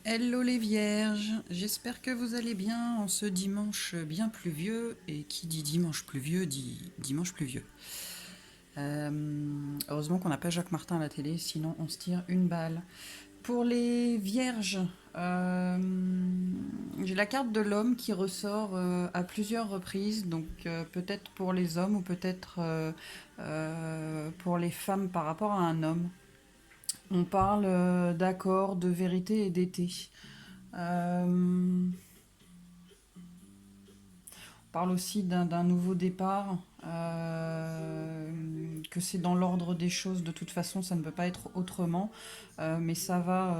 Hello les vierges, j'espère que vous allez bien en ce dimanche bien pluvieux, et qui dit dimanche pluvieux dit dimanche pluvieux. Heureusement qu'on n'a pas Jacques Martin à la télé, sinon on se tire une balle. Pour les vierges, euh, j'ai la carte de l'homme qui ressort à plusieurs reprises, donc peut-être pour les hommes ou peut-être pour les femmes par rapport à un homme. On parle d'accord, de vérité et d'été. On parle aussi d'un nouveau départ, que c'est dans l'ordre des choses, de toute façon ça ne peut pas être autrement, mais ça va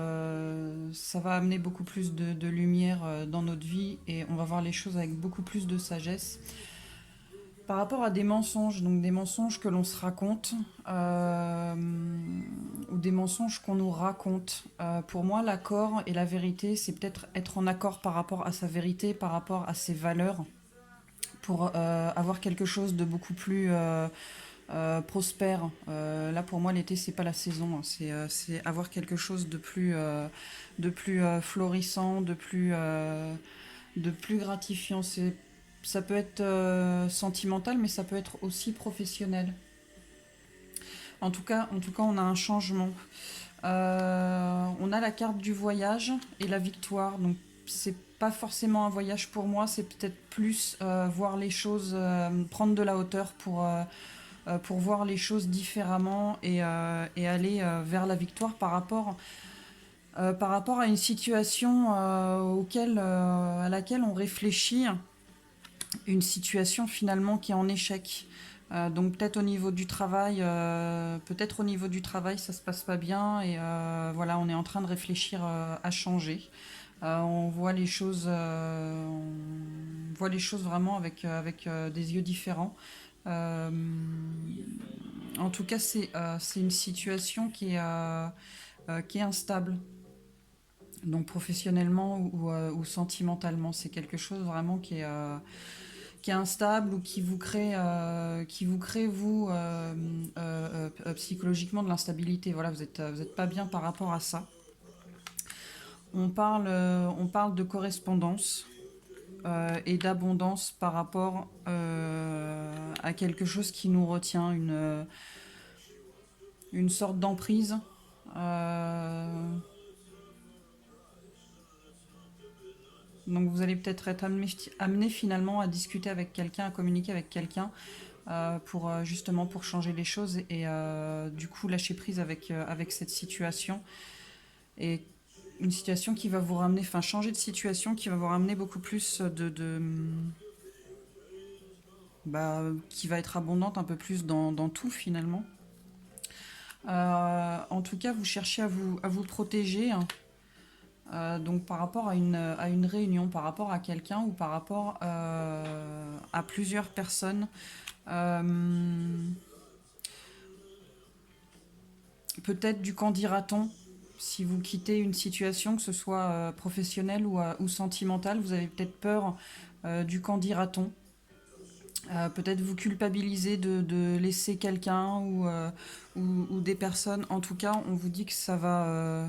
amener beaucoup plus de lumière dans notre vie et on va voir les choses avec beaucoup plus de sagesse. Par rapport à des mensonges, donc des mensonges que l'on se raconte, euh, ou des mensonges qu'on nous raconte. Pour moi, l'accord et la vérité, c'est peut-être être en accord par rapport à sa vérité, par rapport à ses valeurs, pour avoir quelque chose de beaucoup plus prospère. Là, pour moi, l'été, c'est pas la saison, hein. C'est avoir quelque chose de plus florissant, de plus gratifiant. Ça peut être sentimental, mais ça peut être aussi professionnel. En tout cas, on a un changement. On a la carte du voyage et la victoire. Donc, c'est pas forcément un voyage pour moi, c'est peut-être plus voir les choses, prendre de la hauteur pour voir les choses différemment et aller vers la victoire par rapport à une situation à laquelle on réfléchit, une situation finalement qui est en échec. Donc peut-être au niveau du travail, ça se passe pas bien et voilà, on est en train de réfléchir à changer. On voit les choses vraiment avec des yeux différents. Euh, En tout cas, c'est une situation qui est instable. Donc professionnellement ou sentimentalement, c'est quelque chose vraiment qui est instable ou qui vous crée vous psychologiquement de l'instabilité. Voilà, vous êtes pas bien par rapport à ça. On parle de correspondance et d'abondance par rapport à quelque chose qui nous retient, une sorte d'emprise. Euh, donc vous allez peut-être être amené finalement à discuter avec quelqu'un, à communiquer avec quelqu'un pour justement pour changer les choses et du coup lâcher prise avec cette situation et une situation qui va vous ramener, enfin changer de situation qui va vous ramener beaucoup plus qui va être abondante un peu plus dans tout finalement. En tout cas, vous cherchez à vous protéger, hein. Donc par rapport à une réunion, par rapport à quelqu'un ou par rapport à plusieurs personnes. Euh, Peut-être du qu'en dira-t-on si vous quittez une situation, que ce soit professionnelle ou sentimentale, vous avez peut-être peur du qu'en dira-t-on. Peut-être vous culpabiliser de laisser quelqu'un ou des personnes. En tout cas, on vous dit que ça va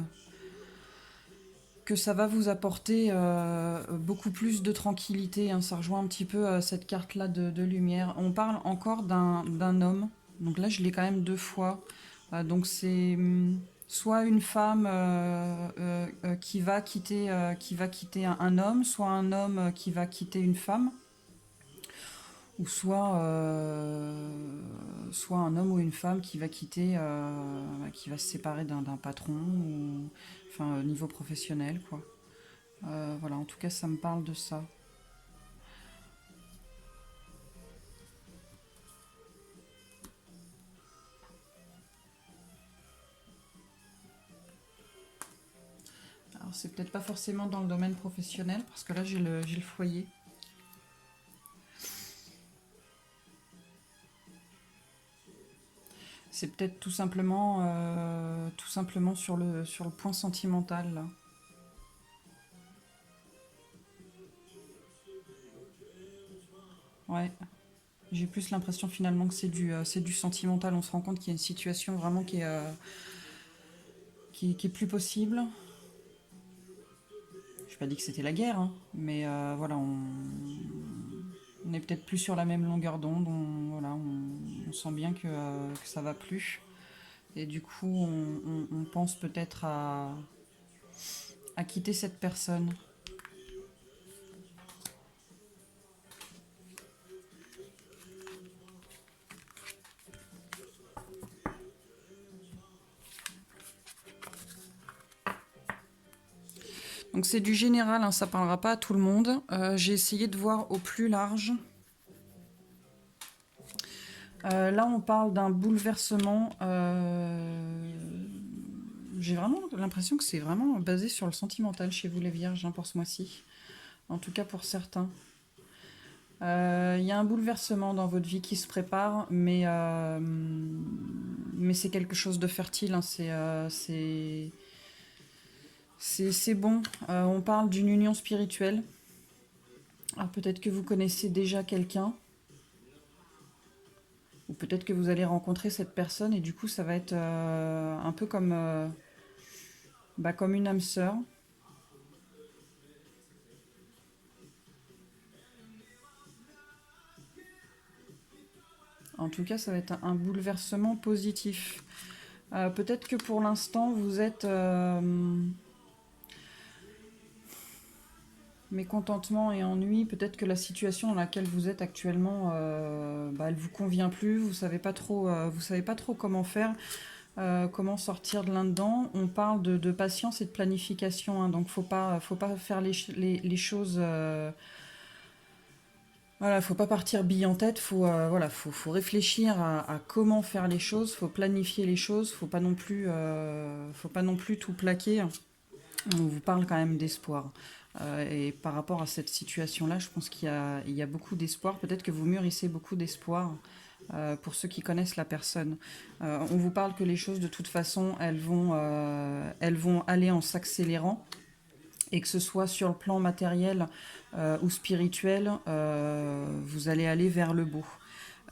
vous apporter beaucoup plus de tranquillité, hein. Ça rejoint un petit peu cette carte-là de lumière. On parle encore d'un homme. Donc là, je l'ai quand même deux fois. Donc c'est soit une femme qui va quitter un homme, soit un homme qui va quitter une femme, ou soit un homme ou une femme qui va se séparer d'un patron, ou enfin niveau professionnel, quoi. Voilà, en tout cas, ça me parle de ça. Alors, c'est peut-être pas forcément dans le domaine professionnel, parce que là, j'ai le foyer. C'est peut-être tout simplement sur le point sentimental, là. Ouais, j'ai plus l'impression finalement que c'est du sentimental. On se rend compte qu'il y a une situation vraiment qui est plus possible. j'ai pas dit que c'était la guerre, hein, mais voilà, on est peut-être plus sur la même longueur d'onde. Voilà, on sent bien que ça va plus. Et du coup, on pense peut-être à quitter cette personne. Donc c'est du général, hein, ça parlera pas à tout le monde. J'ai essayé de voir au plus large. Là, on parle d'un bouleversement. J'ai vraiment l'impression que c'est vraiment basé sur le sentimental chez vous, les vierges, hein, pour ce mois-ci. En tout cas, pour certains. Il y a un bouleversement dans votre vie qui se prépare, mais c'est quelque chose de fertile, hein, c'est bon. On parle d'une union spirituelle. Alors peut-être que vous connaissez déjà quelqu'un, ou peut-être que vous allez rencontrer cette personne, et du coup ça va être un peu comme une âme sœur. En tout cas, ça va être un bouleversement positif. Peut-être que pour l'instant, vous êtes mécontentement et ennui. Peut-être que la situation dans laquelle vous êtes actuellement, elle vous convient plus. Vous savez pas trop comment faire, comment sortir de là-dedans. On parle de patience et de planification, hein, donc faut pas faire les choses. Voilà, faut pas partir bille en tête, faut réfléchir à comment faire les choses, faut planifier les choses, faut pas non plus tout plaquer. On vous parle quand même d'espoir. Et par rapport à cette situation-là, je pense il y a beaucoup d'espoir. Peut-être que vous mûrissez beaucoup d'espoir pour ceux qui connaissent la personne. On vous parle que les choses, de toute façon, elles vont aller en s'accélérant. Et que ce soit sur le plan matériel ou spirituel, vous allez aller vers le beau.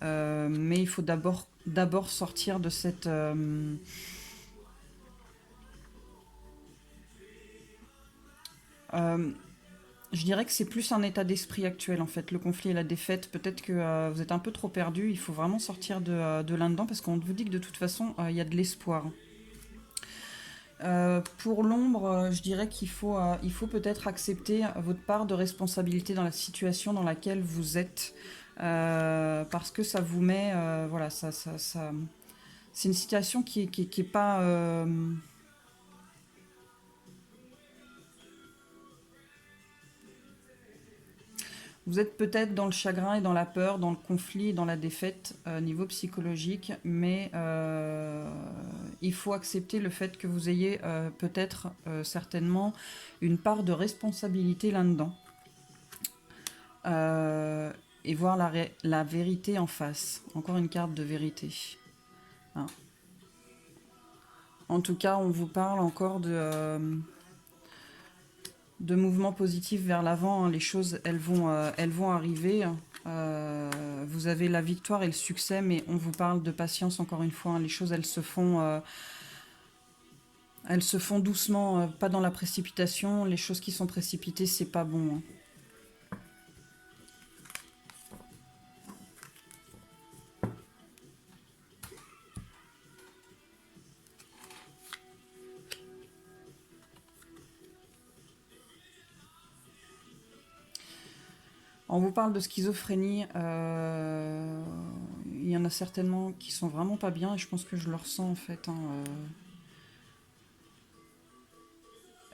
Mais il faut d'abord sortir de cette... je dirais que c'est plus un état d'esprit actuel, en fait, le conflit et la défaite. Peut-être que vous êtes un peu trop perdu, il faut vraiment sortir de là-dedans, parce qu'on vous dit que de toute façon, il y a de l'espoir. Pour l'ombre, je dirais il faut peut-être accepter votre part de responsabilité dans la situation dans laquelle vous êtes, parce que ça vous met, voilà, c'est une situation qui est pas, vous êtes peut-être dans le chagrin et dans la peur, dans le conflit et dans la défaite niveau psychologique, mais il faut accepter le fait que vous ayez peut-être certainement une part de responsabilité là-dedans. Et voir la vérité en face. Encore une carte de vérité. Hein. En tout cas, on vous parle encore de mouvements positifs vers l'avant. Hein. Les choses, elles vont arriver. Vous avez la victoire et le succès, mais on vous parle de patience encore une fois. Hein. Les choses, elles se font doucement, pas dans la précipitation. Les choses qui sont précipitées, c'est pas bon. Hein. On vous parle de schizophrénie. Il y en a certainement qui sont vraiment pas bien, et je pense que je le ressens en fait. Hein.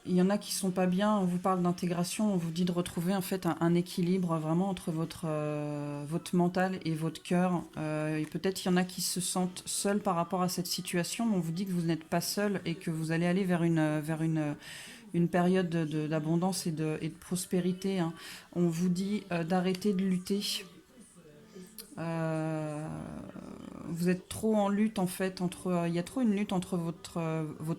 Il y en a qui sont pas bien. On vous parle d'intégration. On vous dit de retrouver en fait un équilibre vraiment entre votre mental et votre cœur. Et peut-être il y en a qui se sentent seuls par rapport à cette situation, mais on vous dit que vous n'êtes pas seul et que vous allez aller vers une période d'abondance et de prospérité. Hein. On vous dit d'arrêter de lutter. Euh, vous êtes trop en lutte en fait il y a trop une lutte entre votre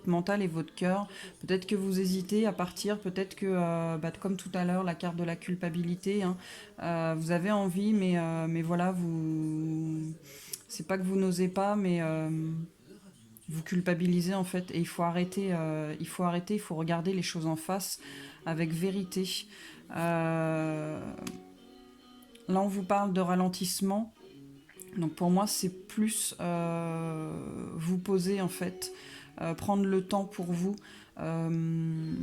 mental et votre cœur. Peut-être que vous hésitez à partir, peut-être que comme tout à l'heure la carte de la culpabilité, hein, vous avez envie, mais voilà, c'est pas que vous n'osez pas, mais vous culpabilisez en fait, et il faut arrêter, il faut regarder les choses en face avec vérité. Euh, Là, on vous parle de ralentissement. Donc pour moi, c'est plus vous poser en fait, prendre le temps pour vous, euh,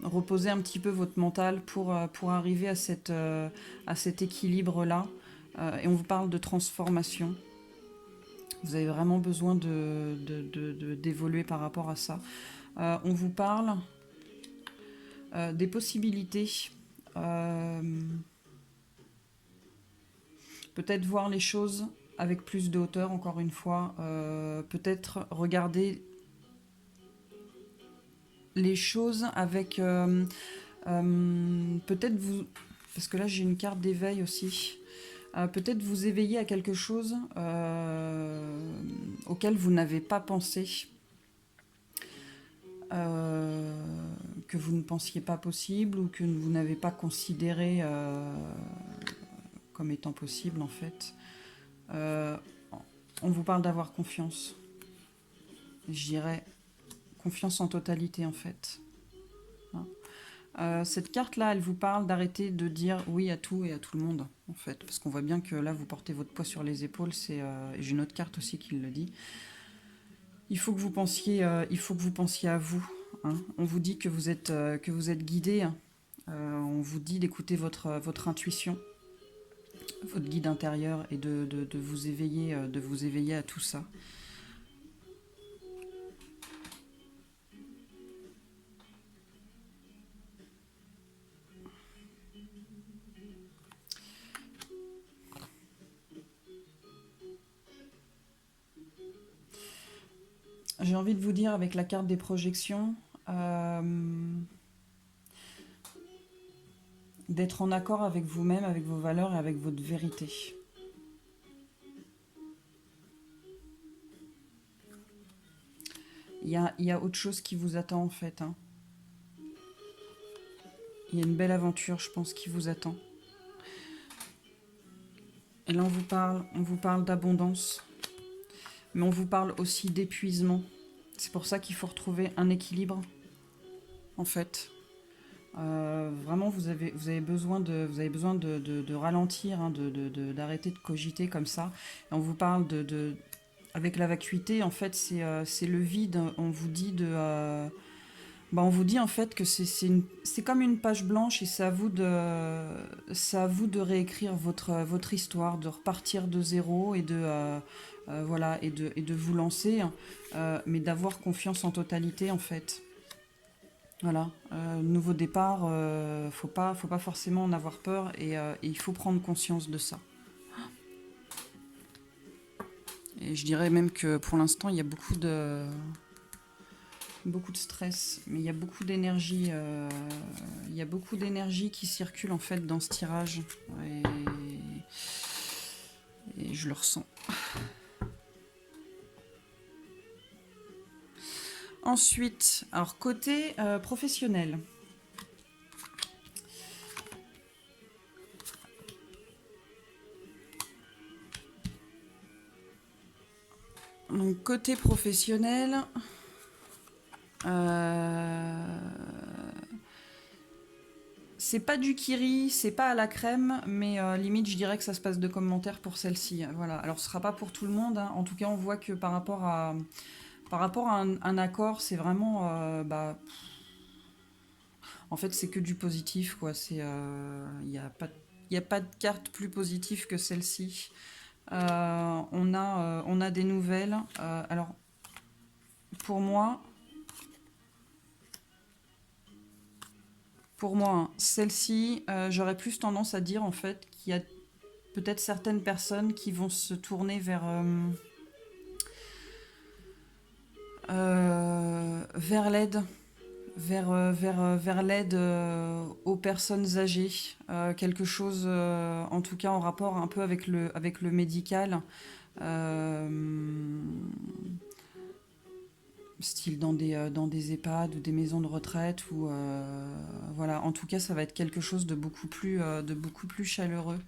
reposer un petit peu votre mental pour arriver à cet équilibre-là. Et on vous parle de transformation. Vous avez vraiment besoin d'évoluer par rapport à ça. On vous parle des possibilités. Euh, Peut-être voir les choses avec plus de hauteur, encore une fois. Peut-être regarder les choses avec... peut-être vous... Parce que là, j'ai une carte d'éveil aussi. Peut-être vous éveiller à quelque chose auquel vous n'avez pas pensé. Que vous ne pensiez pas possible ou que vous n'avez pas considéré comme étant possible en fait. Euh, on vous parle d'avoir confiance. Je dirais confiance en totalité en fait. Hein. Cette carte-là, elle vous parle d'arrêter de dire oui à tout et à tout le monde en fait, parce qu'on voit bien que là vous portez votre poids sur les épaules. Et j'ai une autre carte aussi qui le dit. Il faut que vous pensiez à vous. Hein. On vous dit que vous êtes guidé. Hein. On vous dit d'écouter votre intuition, votre guide intérieur, et de vous éveiller à tout ça. J'ai envie de vous dire avec la carte des projections, d'être en accord avec vous-même, avec vos valeurs et avec votre vérité. Il y a autre chose qui vous attend en fait. Hein. Il y a une belle aventure, je pense, qui vous attend. Et là, on vous parle d'abondance, mais on vous parle aussi d'épuisement. C'est pour ça qu'il faut retrouver un équilibre, en fait. Vraiment, vous avez besoin de ralentir, hein, d'arrêter de cogiter comme ça. Et on vous parle avec la vacuité, en fait, c'est le vide. On vous dit on vous dit en fait que c'est comme une page blanche, et c'est à vous de réécrire votre histoire, de repartir de zéro voilà, et de vous lancer, mais d'avoir confiance en totalité en fait. Voilà, nouveau départ, faut pas forcément en avoir peur, et il faut prendre conscience de ça. Et je dirais même que pour l'instant, il y a beaucoup de stress, mais il y a beaucoup d'énergie. Il y a beaucoup d'énergie qui circule en fait dans ce tirage, et je le ressens. Ensuite, alors côté professionnel. Donc côté professionnel, c'est pas du kiri, c'est pas à la crème, mais limite je dirais que ça se passe de commentaires pour celle-ci. Voilà. Alors ce sera pas pour tout le monde, hein. En tout cas on voit que par rapport à un accord, c'est vraiment en fait c'est que du positif quoi. Il y a pas de carte plus positive que celle-ci. On a des nouvelles. Alors pour moi, hein, celle-ci, j'aurais plus tendance à dire en fait qu'il y a peut-être certaines personnes qui vont se tourner vers l'aide, vers l'aide aux personnes âgées, quelque chose, en tout cas en rapport un peu avec le médical, euh, style dans des EHPAD ou des maisons de retraite, ou voilà. En tout cas, ça va être quelque chose de beaucoup plus chaleureux.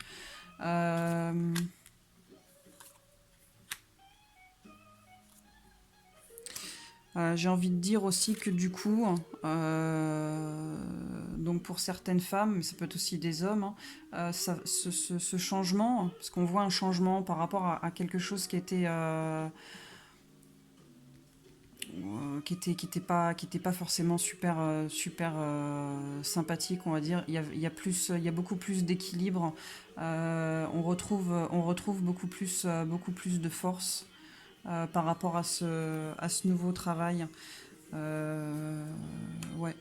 J'ai envie de dire aussi que du coup, donc pour certaines femmes, mais ça peut être aussi des hommes, hein, ce changement, parce qu'on voit un changement par rapport à quelque chose qui était pas forcément super sympathique, on va dire. Il y a beaucoup plus d'équilibre. On retrouve beaucoup plus de force par rapport à ce nouveau travail. Euh, ouais,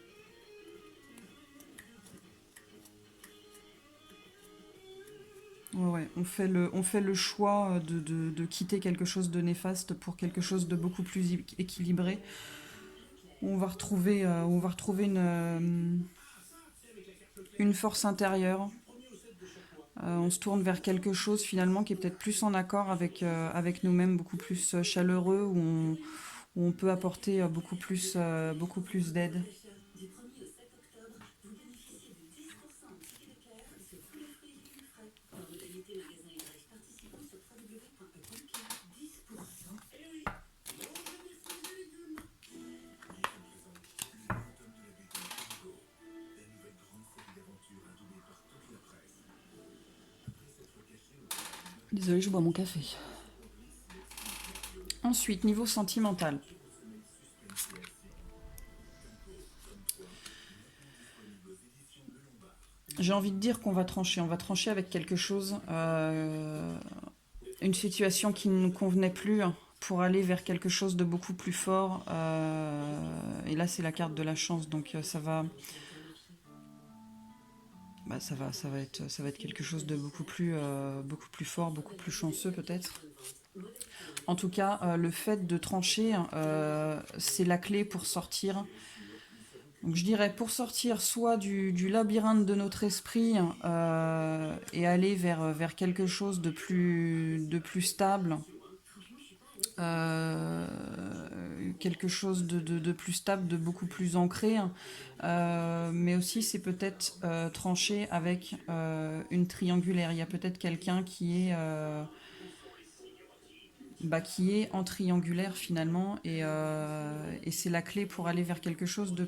ouais. On fait le choix de quitter quelque chose de néfaste pour quelque chose de beaucoup plus équilibré. On va retrouver une force intérieure. On se tourne vers quelque chose finalement qui est peut-être plus en accord avec nous-mêmes, beaucoup plus chaleureux, où on peut apporter beaucoup plus d'aide. Désolée, je bois mon café. Ensuite, niveau sentimental. J'ai envie de dire qu'on va trancher. On va trancher avec quelque chose, une situation qui ne nous convenait plus, hein, pour aller vers quelque chose de beaucoup plus fort. Et là, c'est la carte de la chance, donc ça va être quelque chose de beaucoup plus fort, beaucoup plus chanceux peut-être. En tout cas, le fait de trancher, c'est la clé pour sortir. Donc je dirais pour sortir soit du labyrinthe de notre esprit, et aller vers quelque chose de plus stable, euh, quelque chose de plus stable, de beaucoup plus ancré. Mais aussi c'est peut-être tranché avec une triangulaire. Il y a peut-être quelqu'un qui est en triangulaire finalement, et c'est la clé pour aller vers quelque chose de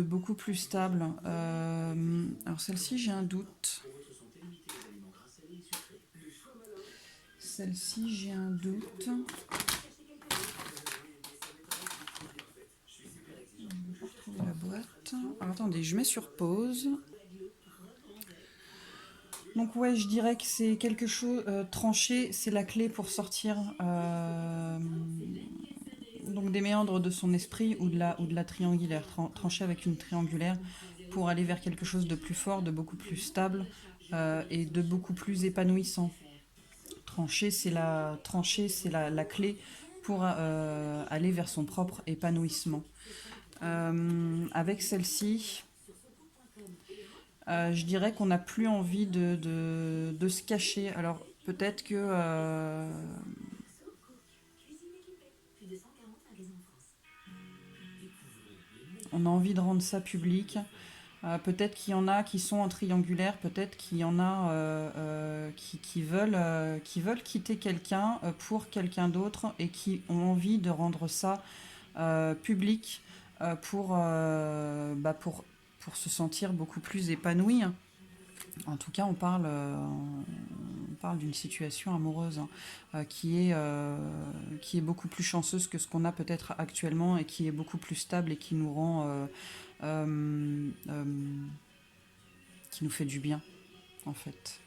beaucoup plus stable. Alors celle-ci, j'ai un doute. Celle-ci, j'ai un doute. Je vais pas retrouver la boîte. Alors, attendez, je mets sur pause. Donc ouais, je dirais que c'est quelque chose tranché, c'est la clé pour sortir donc des méandres de son esprit ou de la triangulaire, trancher avec une triangulaire pour aller vers quelque chose de plus fort, de beaucoup plus stable, et de beaucoup plus épanouissant. Trancher, c'est la clé pour aller vers son propre épanouissement. Avec celle-ci, je dirais qu'on n'a plus envie de se cacher. Alors peut-être que on a envie de rendre ça public. Peut-être qu'il y en a qui sont en triangulaire, peut-être qu'il y en a qui veulent quitter quelqu'un pour quelqu'un d'autre et qui ont envie de rendre ça public, pour se sentir beaucoup plus épanoui. En tout cas, on parle d'une situation amoureuse, hein, qui est beaucoup plus chanceuse que ce qu'on a peut-être actuellement et qui est beaucoup plus stable et euh, euh, qui nous fait du bien, en fait.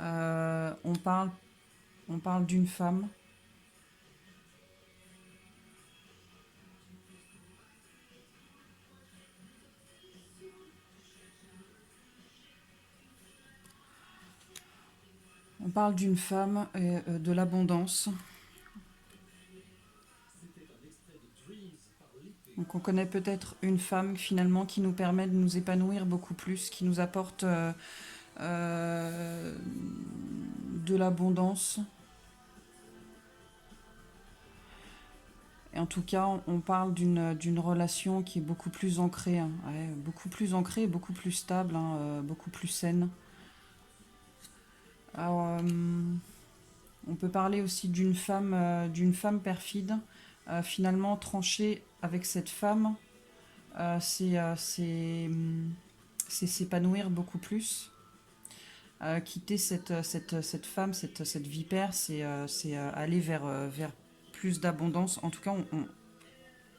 Euh, on parle, on parle d'une femme. On parle d'une femme et de l'abondance. Donc on connaît peut-être une femme finalement qui nous permet de nous épanouir beaucoup plus, qui nous apporte euh, de l'abondance. Et en tout cas, on parle d'une relation qui est beaucoup plus ancrée, hein, ouais, beaucoup plus ancrée, beaucoup plus stable, hein, beaucoup plus saine. Alors, On peut parler aussi d'une femme perfide. Finalement, trancher avec cette femme, euh, c'est euh, c'est hum, c'est s'épanouir beaucoup plus. Quitter cette femme, cette vipère, c'est aller vers plus d'abondance. En tout cas,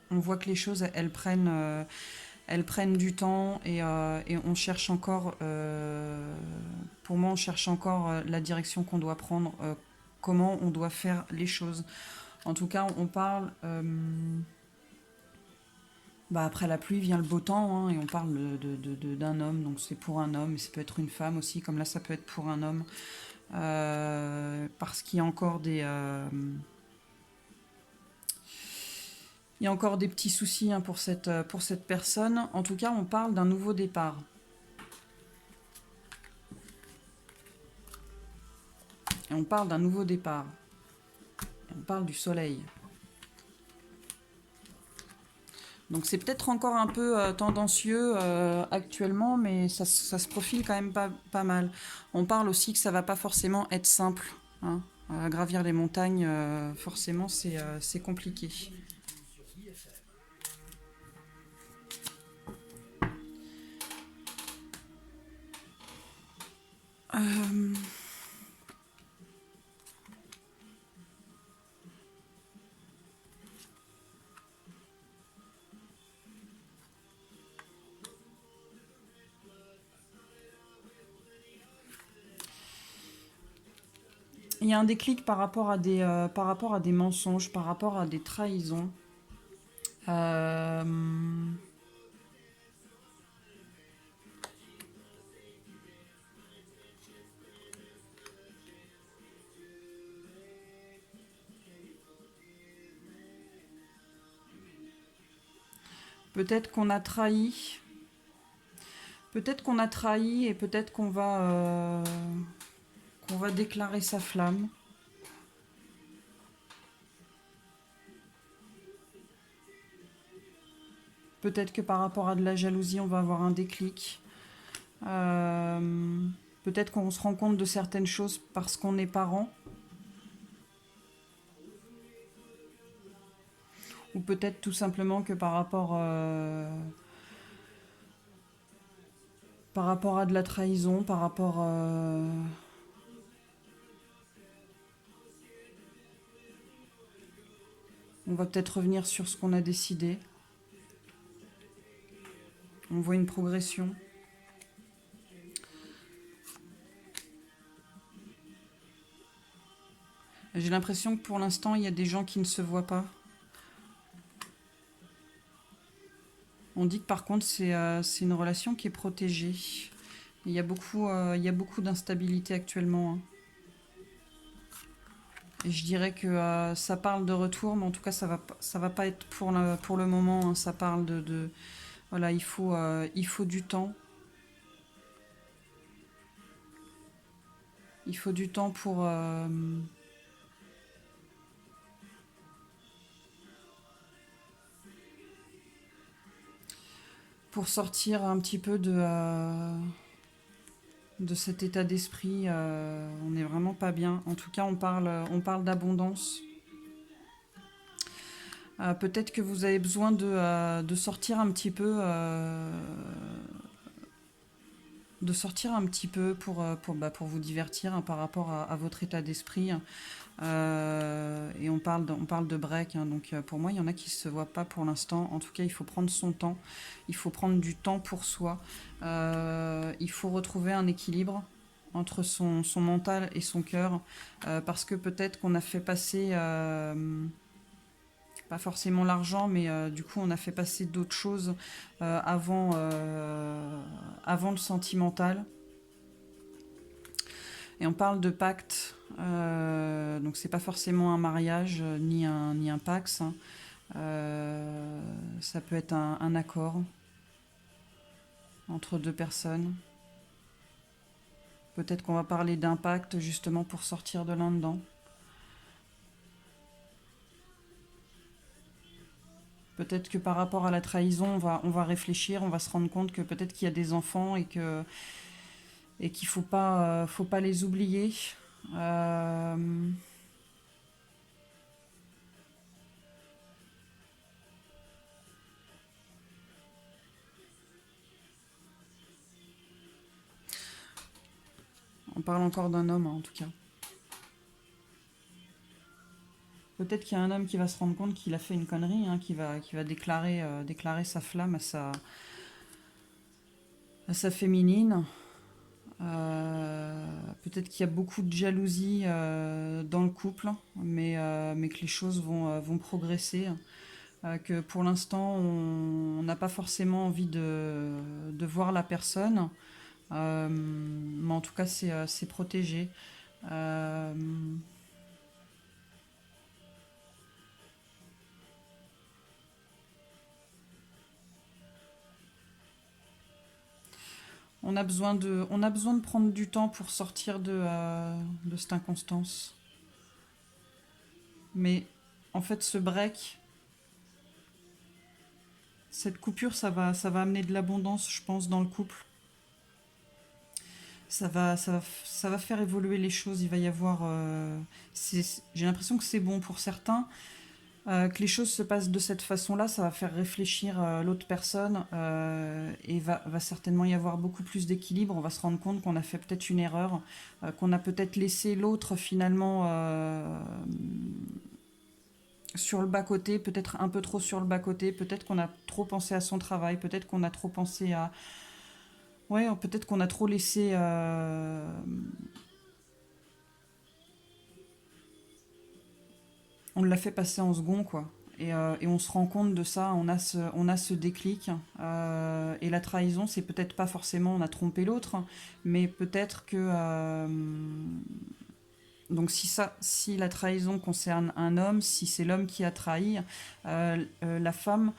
on voit que les choses, elles prennent du temps et on cherche encore, pour moi, on cherche encore la direction qu'on doit prendre, comment on doit faire les choses. En tout cas, on parle. Bah après la pluie vient le beau temps, hein, et on parle d'un homme, donc c'est pour un homme, mais ça peut être une femme aussi, comme là ça peut être pour un homme. Parce qu'il y a encore il y a encore des petits soucis, hein, pour cette personne. En tout cas, on parle d'un nouveau départ. Et on parle d'un nouveau départ. Et on parle du soleil. Donc c'est peut-être encore un peu tendancieux actuellement, mais ça se profile quand même pas mal. On parle aussi que ça va pas forcément être simple, hein. Gravir les montagnes, forcément, c'est compliqué. Euh, Il y a un déclic par rapport à des mensonges, par rapport à des trahisons. Euh, peut-être qu'on a trahi, peut-être qu'on a trahi et peut-être qu'on va déclarer sa flamme. Peut-être que par rapport à de la jalousie, on va avoir un déclic. Euh, peut-être qu'on se rend compte de certaines choses parce qu'on est parent. Ou peut-être tout simplement que par rapport à de la trahison, on va peut-être revenir sur ce qu'on a décidé. On voit une progression. J'ai l'impression que pour l'instant, il y a des gens qui ne se voient pas. On dit que par contre, c'est une relation qui est protégée. Il y a beaucoup d'instabilité actuellement, hein. Et je dirais que ça parle de retour, mais en tout cas, ça va pas être pour le moment, hein. Ça parle voilà, il faut du temps. Il faut du temps pour sortir un petit peu de cet état d'esprit. On n'est vraiment pas bien. En tout cas, on parle d'abondance. Peut-être que vous avez besoin de sortir un petit peu, pour vous divertir, hein, par rapport à votre état d'esprit. Et on parle de break, hein, donc pour moi, il y en a qui ne se voient pas pour l'instant. En tout cas, il faut prendre son temps. Il faut prendre du temps pour soi. Il faut retrouver un équilibre entre son mental et son cœur. Parce que peut-être qu'on a fait passer, pas forcément l'argent, mais du coup, on a fait passer d'autres choses avant le sentimental. Et on parle de pacte, donc c'est pas forcément un mariage, ni un pax, hein. Ça peut être un accord entre deux personnes. Peut-être qu'on va parler d'un pacte justement pour sortir de là-dedans. Peut-être que par rapport à la trahison, on va réfléchir, on va se rendre compte que peut-être qu'il y a des enfants et qu'il faut pas les oublier. Euh, parle encore d'un homme, hein, en tout cas. Peut-être qu'il y a un homme qui va se rendre compte qu'il a fait une connerie, hein, qui va déclarer sa flamme à sa féminine. Peut-être qu'il y a beaucoup de jalousie dans le couple, mais que les choses vont progresser. Que pour l'instant, on n'a pas forcément envie de voir la personne, mais en tout cas, c'est protégé. Euh, on a besoin de prendre du temps pour sortir de cette inconstance. Mais en fait, ce break, cette coupure, ça va amener de l'abondance, je pense, dans le couple. Ça va faire évoluer les choses. Il va y avoir. J'ai l'impression que c'est bon pour certains. Que les choses se passent de cette façon-là, ça va faire réfléchir l'autre personne et va certainement y avoir beaucoup plus d'équilibre. On va se rendre compte qu'on a fait peut-être une erreur, qu'on a peut-être laissé l'autre finalement sur le bas-côté, peut-être un peu trop sur le bas-côté, peut-être qu'on a trop pensé à son travail, peut-être qu'on a trop pensé à... Ouais, peut-être qu'on a trop laissé... On l'a fait passer en second, quoi. Et on se rend compte de ça, on a ce déclic. Et la trahison, c'est peut-être pas forcément on a trompé l'autre, mais peut-être que... donc si la trahison concerne un homme, si c'est l'homme qui a trahi, la femme,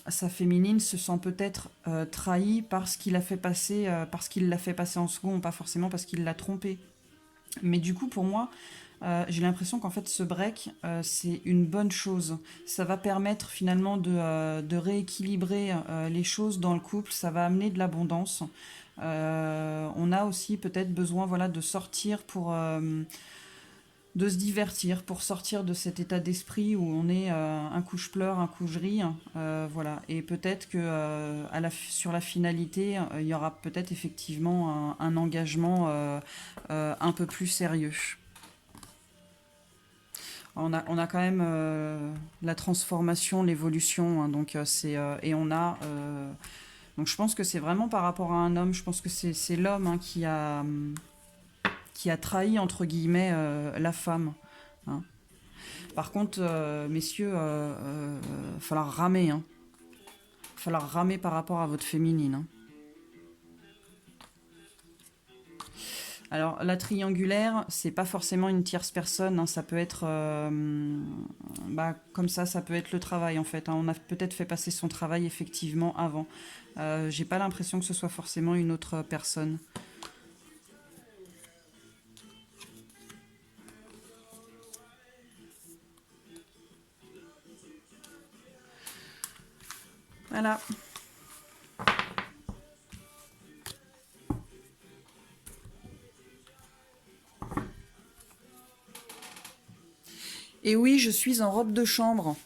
sa féminine, se sent peut-être trahie parce qu'il l'a fait passer en second, pas forcément parce qu'il l'a trompée. Mais du coup, pour moi, j'ai l'impression qu'en fait, ce break, c'est une bonne chose. Ça va permettre finalement de rééquilibrer les choses dans le couple. Ça va amener de l'abondance. On a aussi peut-être besoin, voilà, de sortir pour de se divertir, pour sortir de cet état d'esprit où on est un coup je pleure, un coup je ris, voilà. Et peut-être que sur la finalité, il y aura peut-être effectivement un engagement un peu plus sérieux. On a quand même la transformation, l'évolution, hein, donc et on a donc je pense que c'est vraiment par rapport à un homme. Je pense que c'est l'homme, hein, qui a trahi entre guillemets la femme, hein. Par contre, messieurs, falloir ramer, hein. Falloir ramer par rapport à votre féminine, hein. Alors, la triangulaire, c'est pas forcément une tierce personne, hein, ça peut être. Comme ça peut être le travail en fait, hein. On a peut-être fait passer son travail effectivement avant. J'ai pas l'impression que ce soit forcément une autre personne. Voilà. Et oui, je suis en robe de chambre.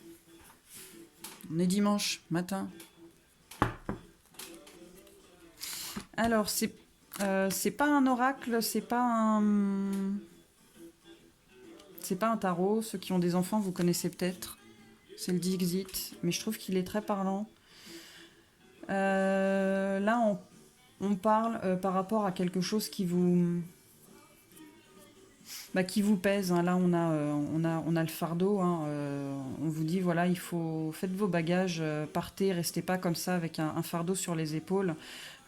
On est dimanche matin. Alors, c'est pas un oracle, c'est pas un tarot. Ceux qui ont des enfants, vous connaissez peut-être. C'est le Dixit, mais je trouve qu'il est très parlant. Là, on parle par rapport à quelque chose qui vous pèse, hein. Là, on a le fardeau, hein. On vous dit, voilà, faites vos bagages, partez, restez pas comme ça avec un fardeau sur les épaules.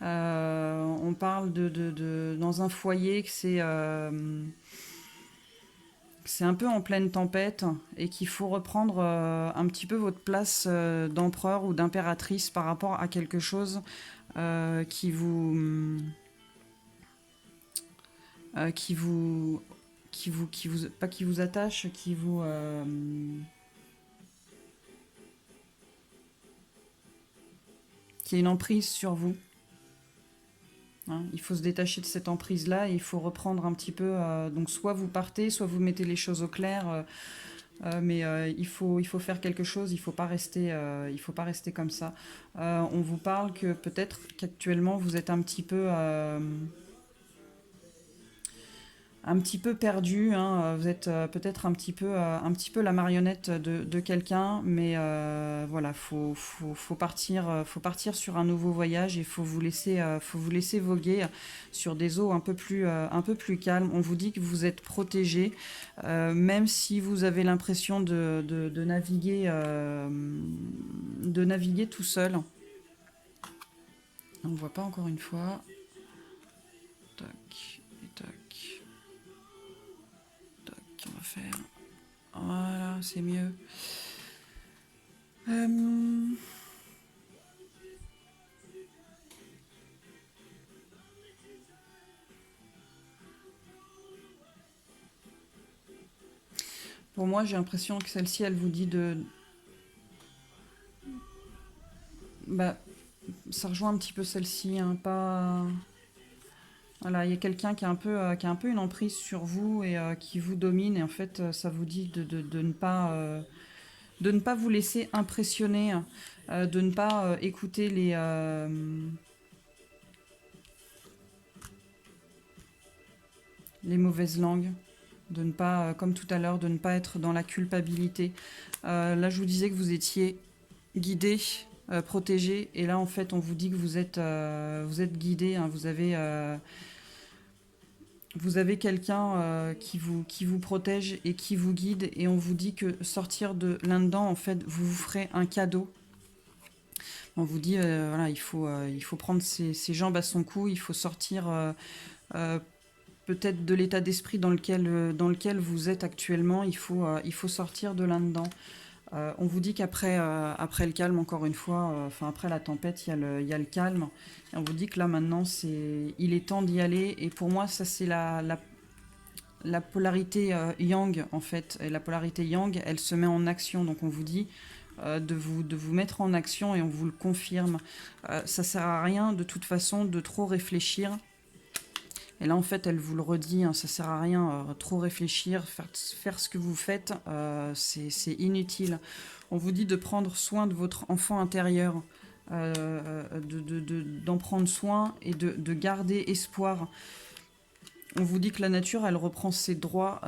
On parle dans un foyer que c'est un peu en pleine tempête et qu'il faut reprendre un petit peu votre place d'empereur ou d'impératrice par rapport à quelque chose qui vous qui vous pas qui vous attache, qui a une emprise sur vous, hein. Il faut se détacher de cette emprise là et il faut reprendre un petit peu, donc soit vous partez, soit vous mettez les choses au clair, mais il faut faire quelque chose. Il faut pas rester comme ça. On vous parle que peut-être qu'actuellement vous êtes un petit peu un petit peu perdu, hein, vous êtes peut-être un petit peu la marionnette de quelqu'un, mais voilà, faut partir sur un nouveau voyage et faut vous laisser voguer sur des eaux un peu plus calmes. On vous dit que vous êtes protégé, même si vous avez l'impression de naviguer tout seul. On ne voit pas encore une fois. Tac, et tac. On va faire. Voilà, c'est mieux. Euh, Pour moi, j'ai l'impression que celle-ci, elle vous dit de. Bah, ça rejoint un petit peu celle-ci, hein, pas. Voilà, il y a quelqu'un qui a un peu une emprise sur vous et qui vous domine. Et en fait, ça vous dit de ne pas vous laisser impressionner, de ne pas écouter les mauvaises langues, de ne pas, comme tout à l'heure, de ne pas être dans la culpabilité. Là, je vous disais que vous étiez guidé, protégé, et là, en fait, on vous dit que vous êtes guidé, hein, vous avez quelqu'un qui vous protège et qui vous guide, et on vous dit que sortir de là-dedans, en fait, vous ferez un cadeau. On vous dit, voilà, il faut prendre ses jambes à son cou, il faut sortir euh, peut-être de l'état d'esprit dans lequel vous êtes actuellement, il faut sortir de là-dedans. On vous dit qu'après après le calme, encore une fois, enfin après la tempête, il y a le calme. Et on vous dit que là maintenant, il est temps d'y aller. Et pour moi, ça c'est la polarité yang en fait. Et la polarité yang, elle se met en action. Donc on vous dit de vous mettre en action et on vous le confirme. Ça sert à rien de toute façon de trop réfléchir. Et là, en fait, elle vous le redit, hein, ça sert à rien, trop réfléchir, faire ce que vous faites, c'est inutile. On vous dit de prendre soin de votre enfant intérieur, d'en prendre soin et de garder espoir. On vous dit que la nature, elle reprend ses droits,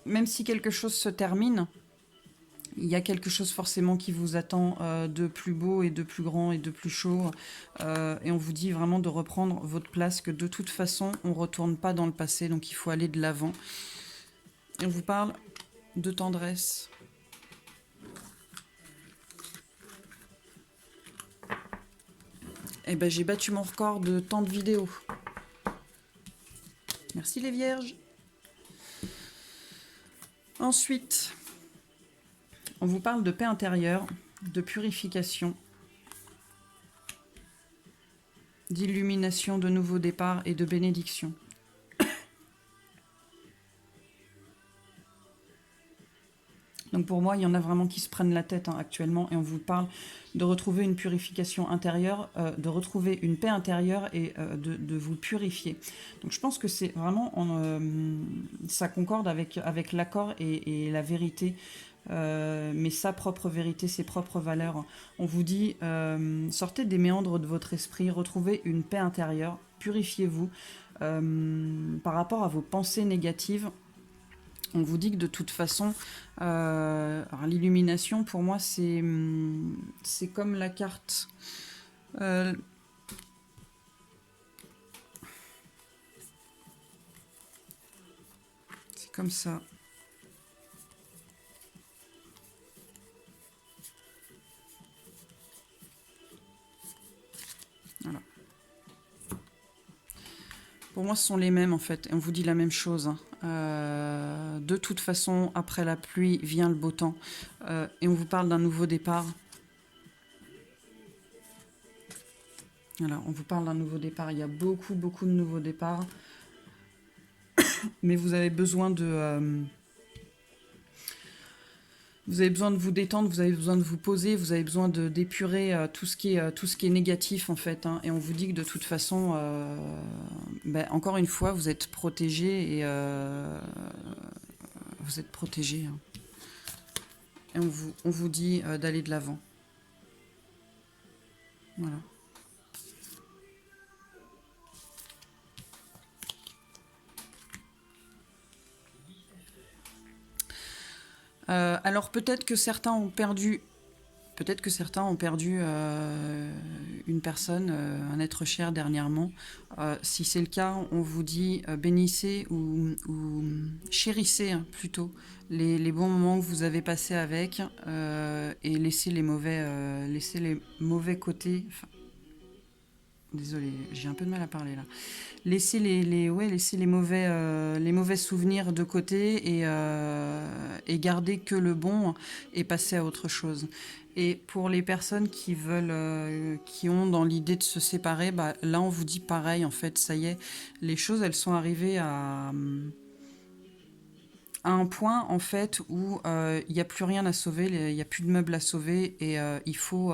même si quelque chose se termine. Il y a quelque chose forcément qui vous attend de plus beau et de plus grand et de plus chaud. Et on vous dit vraiment de reprendre votre place, que de toute façon, on ne retourne pas dans le passé, donc il faut aller de l'avant. Et on vous parle de tendresse. Eh ben, j'ai battu mon record de temps de vidéo. Merci les vierges. Ensuite, on vous parle de paix intérieure, de purification, d'illumination, de nouveaux départs et de bénédiction. Donc pour moi, il y en a vraiment qui se prennent la tête actuellement et on vous parle de retrouver une purification intérieure, de retrouver une paix intérieure et de vous purifier. Donc je pense que c'est vraiment, ça concorde avec l'accord et la vérité, mais sa propre vérité, ses propres valeurs. On vous dit, sortez des méandres de votre esprit, retrouvez une paix intérieure, purifiez-vous par rapport à vos pensées négatives. On vous dit que de toute façon, l'illumination, pour moi, c'est comme la carte. C'est comme ça. Voilà. Pour moi, ce sont les mêmes en fait. Et on vous dit la même chose. De toute façon, après la pluie vient le beau temps. Et on vous parle d'un nouveau départ. Voilà, on vous parle d'un nouveau départ. Il y a beaucoup, beaucoup de nouveaux départs. Mais vous avez besoin de... vous avez besoin de vous détendre, vous avez besoin de vous poser, vous avez besoin d'épurer tout ce qui est négatif en fait. Hein. Et on vous dit que de toute façon, encore une fois, vous êtes protégé et vous êtes protégé. Hein. Et on vous dit d'aller de l'avant. Voilà. Alors peut-être que certains ont perdu une personne, un être cher dernièrement. Si c'est le cas, on vous dit bénissez ou chérissez hein, plutôt les bons moments que vous avez passés avec et laissez les mauvais côtés. Enfin, désolé, j'ai un peu de mal à parler là. Laissez laissez les mauvais souvenirs de côté et garder que le bon et passer à autre chose. Et pour les personnes qui veulent, qui ont dans l'idée de se séparer, bah, là on vous dit pareil en fait, ça y est, les choses elles sont arrivées à un point en fait où il n'y a plus rien à sauver, il n'y a plus de meubles à sauver et il faut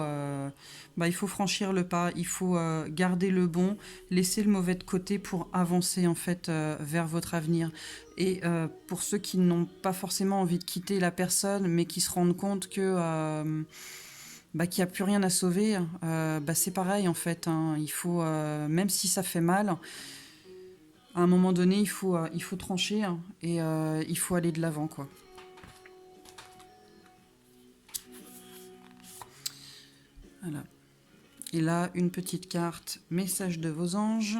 franchir le pas, il faut garder le bon, laisser le mauvais de côté pour avancer en fait vers votre avenir. Et pour ceux qui n'ont pas forcément envie de quitter la personne mais qui se rendent compte que qu'il n'y a plus rien à sauver, c'est pareil en fait. Hein, il faut, même si ça fait mal, à un moment donné, il faut trancher hein, et il faut aller de l'avant, quoi. Voilà. Et là, une petite carte, message de vos anges.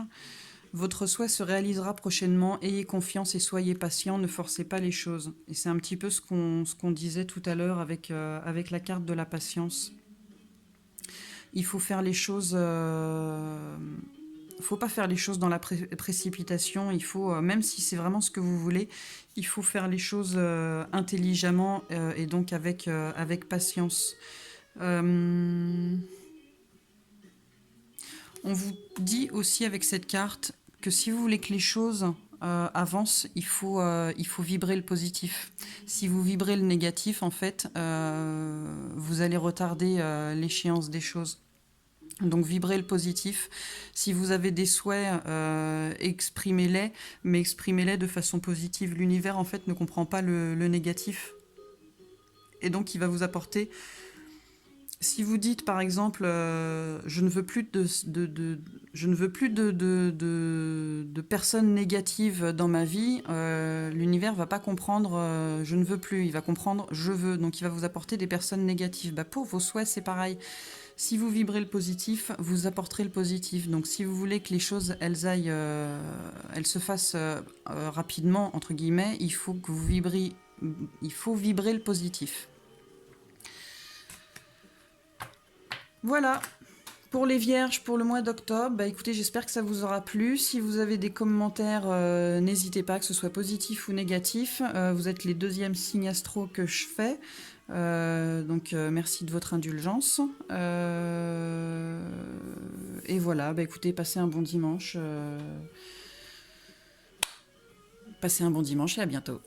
Votre souhait se réalisera prochainement. Ayez confiance et soyez patient. Ne forcez pas les choses. Et c'est un petit peu ce qu'on disait tout à l'heure avec la carte de la patience. Il faut faire les choses. Faut pas faire les choses dans la précipitation. Il faut, même si c'est vraiment ce que vous voulez, il faut faire les choses intelligemment et donc avec patience. Euh, on vous dit aussi avec cette carte que si vous voulez que les choses avancent, il faut vibrer le positif. Si vous vibrez le négatif, en fait, vous allez retarder l'échéance des choses. Donc vibrez le positif. Si vous avez des souhaits, exprimez-les, mais exprimez-les de façon positive. L'univers, en fait, ne comprend pas le négatif. Et donc, il va vous apporter... Si vous dites, par exemple, je ne veux plus de personnes négatives dans ma vie, l'univers va pas comprendre je ne veux plus, il va comprendre je veux. Donc, il va vous apporter des personnes négatives. Pour vos souhaits, c'est pareil. Si vous vibrez le positif, vous apporterez le positif. Donc si vous voulez que les choses elles se fassent rapidement entre guillemets, il faut vibrer le positif. Voilà. Pour les vierges, pour le mois d'octobre, écoutez, j'espère que ça vous aura plu. Si vous avez des commentaires, n'hésitez pas, que ce soit positif ou négatif. Vous êtes les deuxièmes signes astro que je fais. Donc merci de votre indulgence. Et voilà, écoutez, passez un bon dimanche. Passez un bon dimanche et à bientôt.